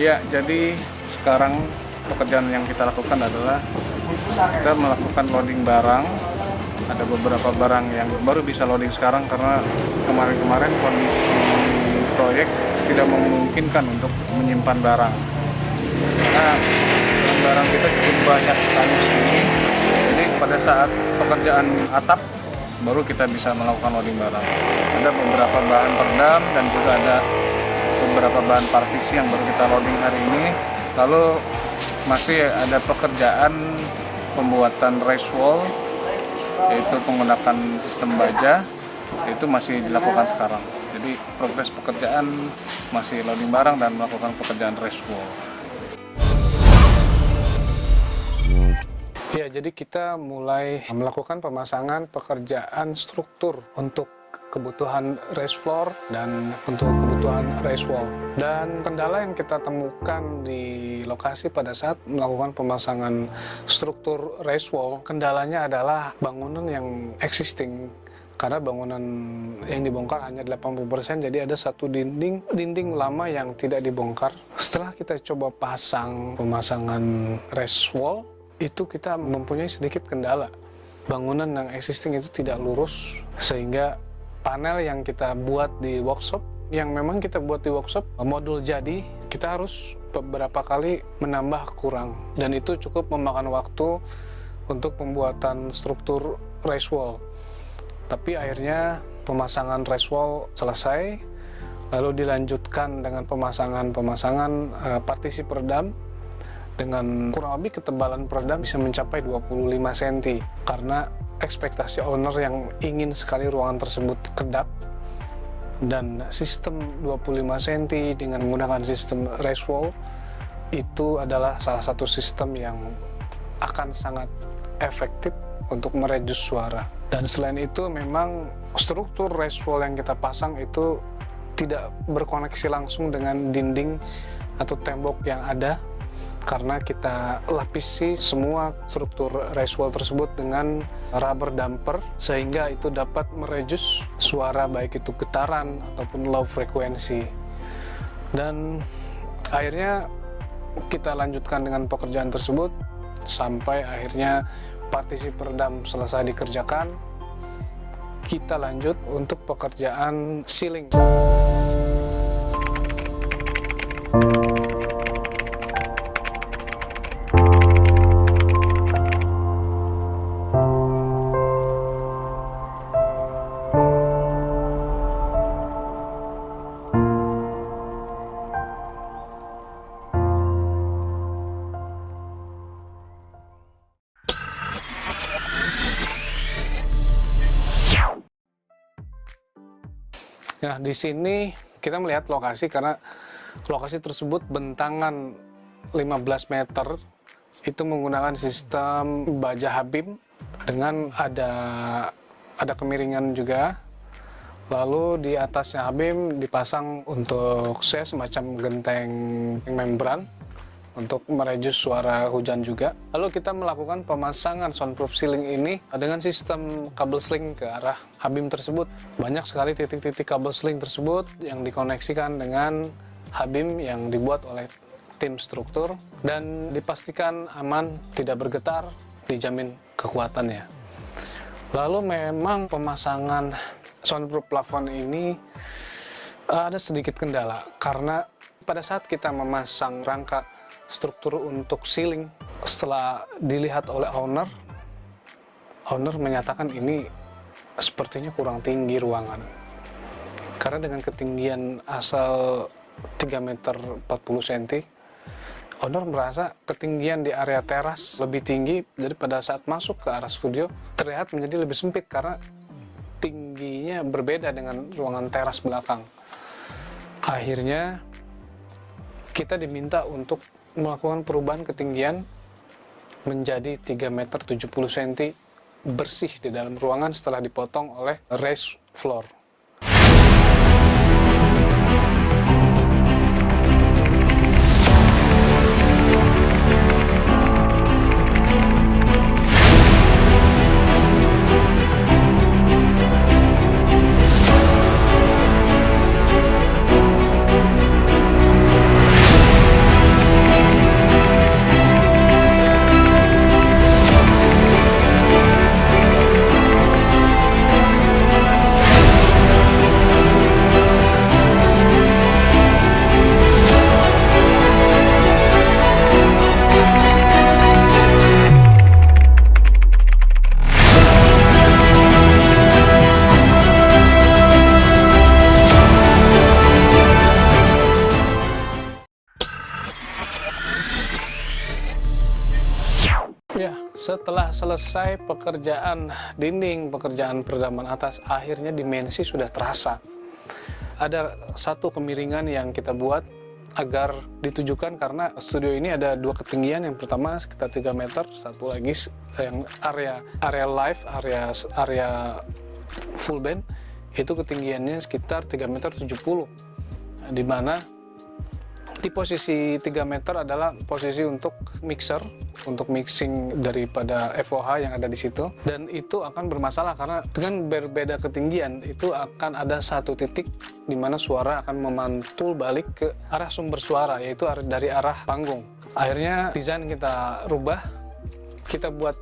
Ya, jadi sekarang pekerjaan yang kita lakukan adalah kita melakukan loading barang. Ada beberapa barang yang baru bisa loading sekarang karena kemarin-kemarin kondisi proyek tidak memungkinkan untuk menyimpan barang. Karena barang kita cukup banyak sekali di sini. Jadi pada saat pekerjaan atap baru kita bisa melakukan loading barang. Ada beberapa bahan peredam dan juga ada beberapa bahan partisi yang baru kita loading hari ini. Lalu masih ada pekerjaan pembuatan race wall, yaitu menggunakan sistem baja, itu masih dilakukan sekarang. Jadi progres pekerjaan masih loading barang dan melakukan pekerjaan race wall. Ya, jadi kita mulai melakukan pemasangan pekerjaan struktur untuk kebutuhan race floor dan untuk kebutuhan race wall. Dan kendala yang kita temukan di lokasi pada saat melakukan pemasangan struktur race wall, kendalanya adalah bangunan yang existing. Karena bangunan yang dibongkar hanya 80%, jadi ada satu dinding lama yang tidak dibongkar. Setelah kita coba pemasangan race wall, itu kita mempunyai sedikit kendala. Bangunan yang existing itu tidak lurus, sehingga panel yang kita buat di workshop, modul jadi, kita harus beberapa kali menambah kurang. Dan itu cukup memakan waktu untuk pembuatan struktur race wall. Tapi akhirnya pemasangan race wall selesai, lalu dilanjutkan dengan pemasangan partisi peredam, dengan kurang lebih ketebalan peredam bisa mencapai 25 cm karena ekspektasi owner yang ingin sekali ruangan tersebut kedap, dan sistem 25 cm dengan menggunakan sistem race wall itu adalah salah satu sistem yang akan sangat efektif untuk mereduce suara. Dan selain itu memang struktur race wall yang kita pasang itu tidak berkoneksi langsung dengan dinding atau tembok yang ada, karena kita lapisi semua struktur race wall tersebut dengan rubber damper, sehingga itu dapat mereduce suara baik itu getaran ataupun low frekuensi. Dan akhirnya kita lanjutkan dengan pekerjaan tersebut sampai akhirnya partisi peredam selesai dikerjakan. Kita lanjut untuk pekerjaan ceiling. Nah, di sini kita melihat lokasi karena lokasi tersebut bentangan 15 meter, itu menggunakan sistem baja Habim dengan ada kemiringan juga. Lalu di atasnya Habim dipasang untuk semacam genteng membran untuk mereduce suara hujan juga. Lalu kita melakukan pemasangan soundproof ceiling ini dengan sistem kabel sling ke arah Habim tersebut. Banyak sekali titik-titik kabel sling tersebut yang dikoneksikan dengan Habim yang dibuat oleh tim struktur dan dipastikan aman, tidak bergetar, dijamin kekuatannya. Lalu memang pemasangan soundproof plafon ini ada sedikit kendala karena pada saat kita memasang rangka struktur untuk ceiling, setelah dilihat oleh owner menyatakan ini sepertinya kurang tinggi ruangan. Karena dengan ketinggian asal 3 meter 40 cm, owner merasa ketinggian di area teras lebih tinggi, jadi pada saat masuk ke arah studio terlihat menjadi lebih sempit karena tingginya berbeda dengan ruangan teras belakang. Akhirnya kita diminta untuk melakukan perubahan ketinggian menjadi 3 meter 70 cm bersih di dalam ruangan setelah dipotong oleh raised floor. Setelah selesai pekerjaan dinding, pekerjaan peredaman atas, akhirnya dimensi sudah terasa. Ada satu kemiringan yang kita buat agar ditujukan, karena studio ini ada dua ketinggian. Yang pertama sekitar 3 meter, satu lagi yang area live, area full band itu ketinggiannya sekitar 3 meter 70, di mana di posisi 3 meter adalah posisi untuk mixer, untuk mixing daripada FOH yang ada di situ. Dan itu akan bermasalah karena dengan berbeda ketinggian itu akan ada satu titik di mana suara akan memantul balik ke arah sumber suara, yaitu dari arah panggung. Akhirnya desain kita rubah, kita buat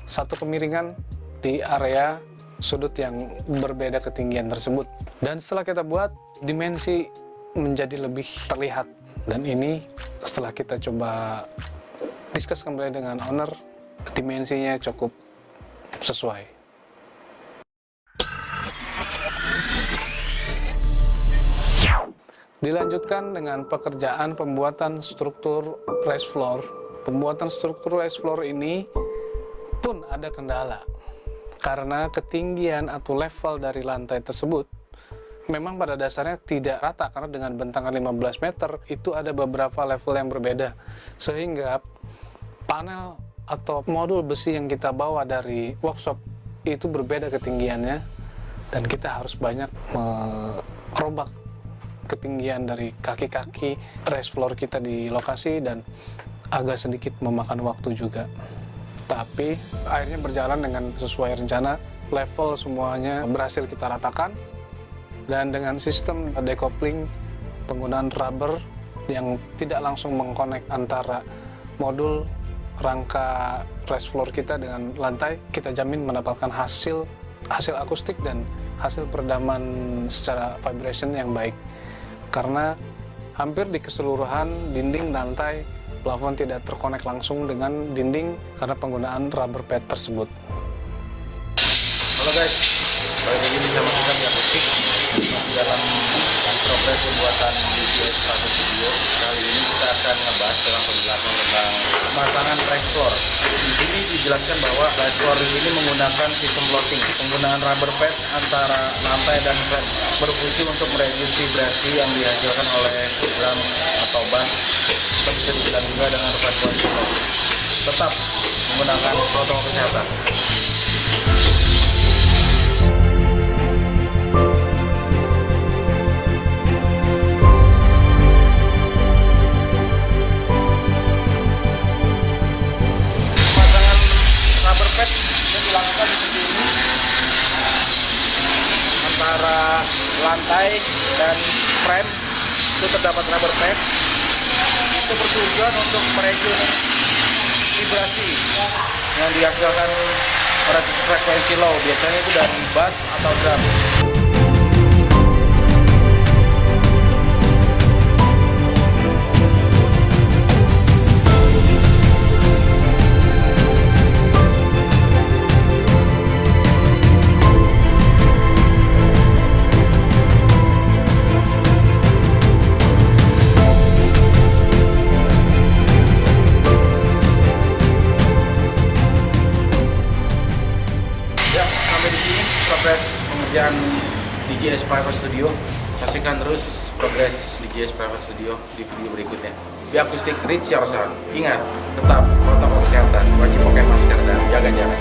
satu kemiringan di area sudut yang berbeda ketinggian tersebut. Dan setelah kita buat, dimensi menjadi lebih terlihat. Dan ini setelah kita coba discuss kembali dengan owner, dimensinya cukup sesuai. Dilanjutkan dengan pekerjaan pembuatan struktur raised floor. Pembuatan struktur raised floor ini pun ada kendala, karena ketinggian atau level dari lantai tersebut memang pada dasarnya tidak rata, karena dengan bentangan 15 meter itu ada beberapa level yang berbeda, sehingga panel atau modul besi yang kita bawa dari workshop itu berbeda ketinggiannya, dan kita harus banyak merobak ketinggian dari kaki-kaki raised floor kita di lokasi, dan agak sedikit memakan waktu juga. Tapi akhirnya berjalan dengan sesuai rencana, level semuanya berhasil kita ratakan. Dan dengan sistem decoupling, penggunaan rubber yang tidak langsung mengkonek antara modul rangka raised floor kita dengan lantai, kita jamin mendapatkan hasil akustik dan hasil peredaman secara vibration yang baik. Karena hampir di keseluruhan dinding, lantai, plafon tidak terkonek langsung dengan dinding karena penggunaan rubber pad tersebut. Halo guys, balik lagi bersama kita di Akustik dalam progres pembuatan DJS Private Studio. Kali ini kita akan ngebahas tentang penjelasan tentang pemasangan raised floor. Di sini dijelaskan bahwa raised floor ini menggunakan sistem floating. Penggunaan rubber pad antara lantai dan frame berfungsi untuk mereduksi vibrasi yang dihasilkan oleh drum atau bass, atau bisa dibilang juga dengan frekuensi low. Tetap menggunakan protokol kesehatan. Dilakukan seperti ini antara lantai dan frame, itu terdapat rubber pad. Itu bertujuan untuk mereduce vibrasi yang dihasilkan pada frekuensi low, biasanya itu dari bass atau drum. Sampai di sini progres pengerjaan DJS Private Studio. Saksikan terus progres DJS Private Studio di video berikutnya. Di Akustik, read your sound. Ingat, tetap protokol kesehatan, wajib pakai masker dan jaga jarak.